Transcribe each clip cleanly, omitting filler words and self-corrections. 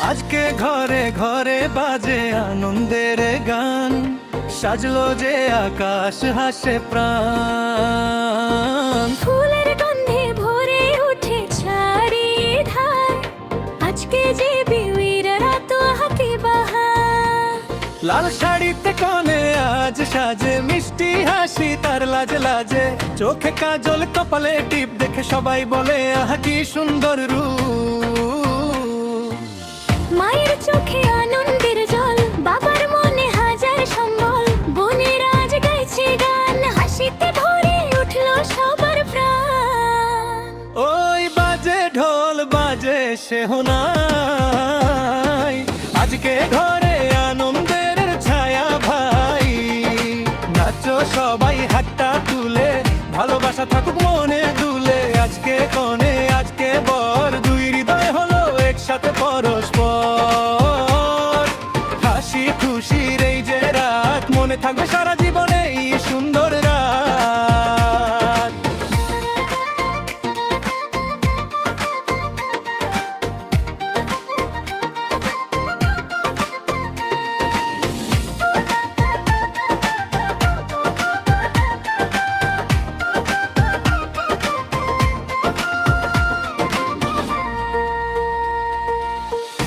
আজকে ঘরে ঘরে বাজে আনন্দের গান, সাজলো যে আকাশ হাসে প্রাণ। ফুলের গন্ধে ভরে উঠে চারিধার, আজকে যে বিউয়ের রাত হাতে বাহার। লাল শাড়িতে কনে আজ সাজে, মিষ্টি হাসি তার লাজে লাজে, চোখে কাজল কপালে টিপ দেখে সবাই বলে আহা কি সুন্দর রূপ। মায়ের চোখে আনন্দের জল, বাবার মনে হাজার সম্বল, বোনের আজ গাইছে গান, হাসিতে ভরে উঠলো সবার প্রাণ। ওই বাজে ঢোল বাজে সেহনাই, আজকে ঘরে আনন্দের ছায়া ভাই। নাচো সবাই হাতটা তুলে, ভালোবাসা থাকুক মনে দুলে। আজকে কনে আজকে বর, দুই হৃদয় হলো একসাথে পরস্পর। হাসি খুশির এই যে রাত, মনে থাকবে সারা জীবনে এই সুন্দর রাত।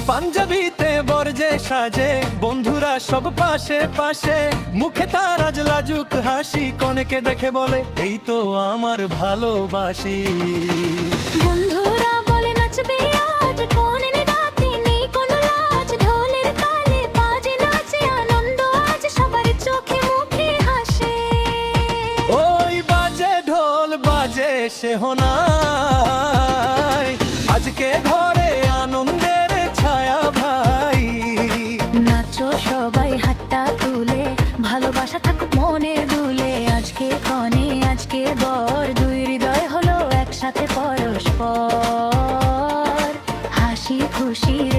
পাঞ্জাবিতে বরজে সাজে, বন্ধুরা সব পাশে পাশে, মুখে তার আজ লাজুক হাসি, কনেকে দেখে বলে এই তো আমার ভালোবাসি। বন্ধুরা বলে নাচবে আজ, কনের রাতে নেই কোনো লাজ, ঢোলের তালে বাজে নাচে আনন্দ আজ, সবার চোখে মুখে হাসে। ওই বাজে ঢোল বাজে সেহনাই, আজকে ঘরে আনন্দের ছায়া ভাই। নাচো সবাই হাতটা তুলে, ভালোবাসা থাকুক মনে দুলে। আজকে কনে আজকে বর, দুই হৃদয় হলো একসাথে পরস্পর। হাসি খুশির